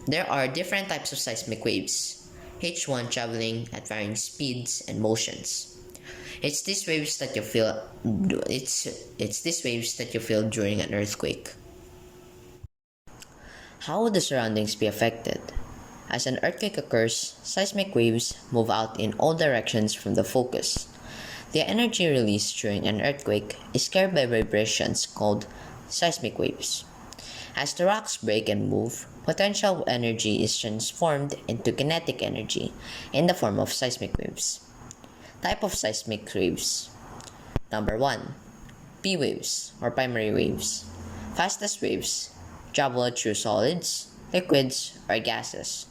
There are different types of seismic waves, each one traveling at varying speeds and motions. It's these waves that you feel it's these waves that you feel during an earthquake. How would the surroundings be affected? As an earthquake occurs, seismic waves move out in all directions from the focus. The energy released during an earthquake is carried by vibrations called seismic waves. As the rocks break and move, potential energy is transformed into kinetic energy in the form of seismic waves. Type of seismic waves. Number 1. P waves or primary waves. Fastest waves travel through solids, liquids, or gases.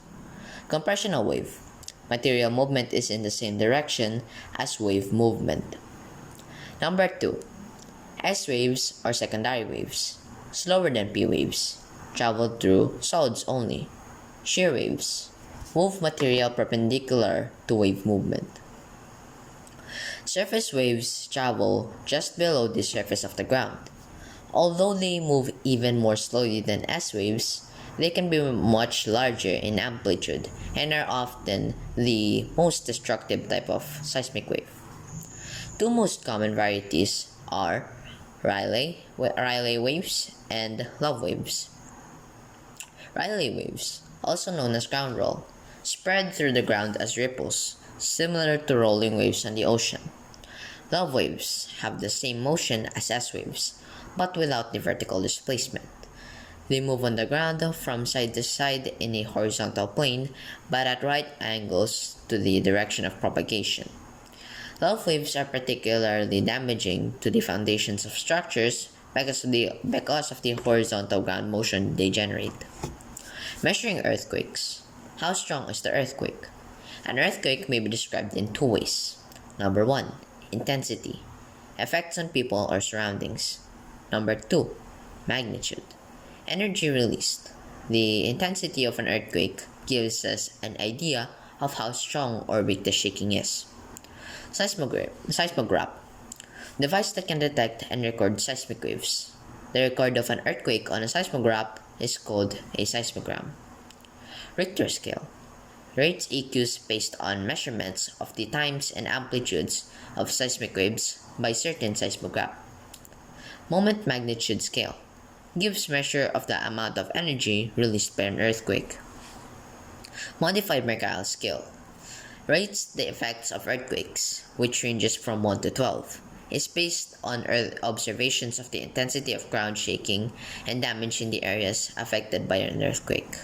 Compressional wave. Material movement is in the same direction as wave movement. Number 2. S waves or secondary waves. Slower than P waves. Travel through solids only. Shear waves. Move material perpendicular to wave movement. Surface waves travel just below the surface of the ground. Although they move even more slowly than S waves, they can be much larger in amplitude and are often the most destructive type of seismic wave. Two most common varieties are Rayleigh waves and love waves. Rayleigh waves, also known as ground roll, spread through the ground as ripples, similar to rolling waves on the ocean. Love waves have the same motion as S waves, but without the vertical displacement. They move on the ground from side to side in a horizontal plane, but at right angles to the direction of propagation. Love waves are particularly damaging to the foundations of structures because of the horizontal ground motion they generate. Measuring earthquakes. How strong is the earthquake? An earthquake may be described in two ways. Number 1. Intensity. Effects on people or surroundings. Number 2. Magnitude. Energy released. The intensity of an earthquake gives us an idea of how strong or weak the shaking is. Seismograph. Device that can detect and record seismic waves. The record of an earthquake on a seismograph is called a seismogram. Richter scale. Rates EQs based on measurements of the times and amplitudes of seismic waves by certain seismograph. Moment magnitude scale. Gives measure of the amount of energy released by an earthquake. Modified Mercalli scale. Rates the effects of earthquakes, which ranges from 1 to 12. Is based on observations of the intensity of ground shaking and damage in the areas affected by an earthquake.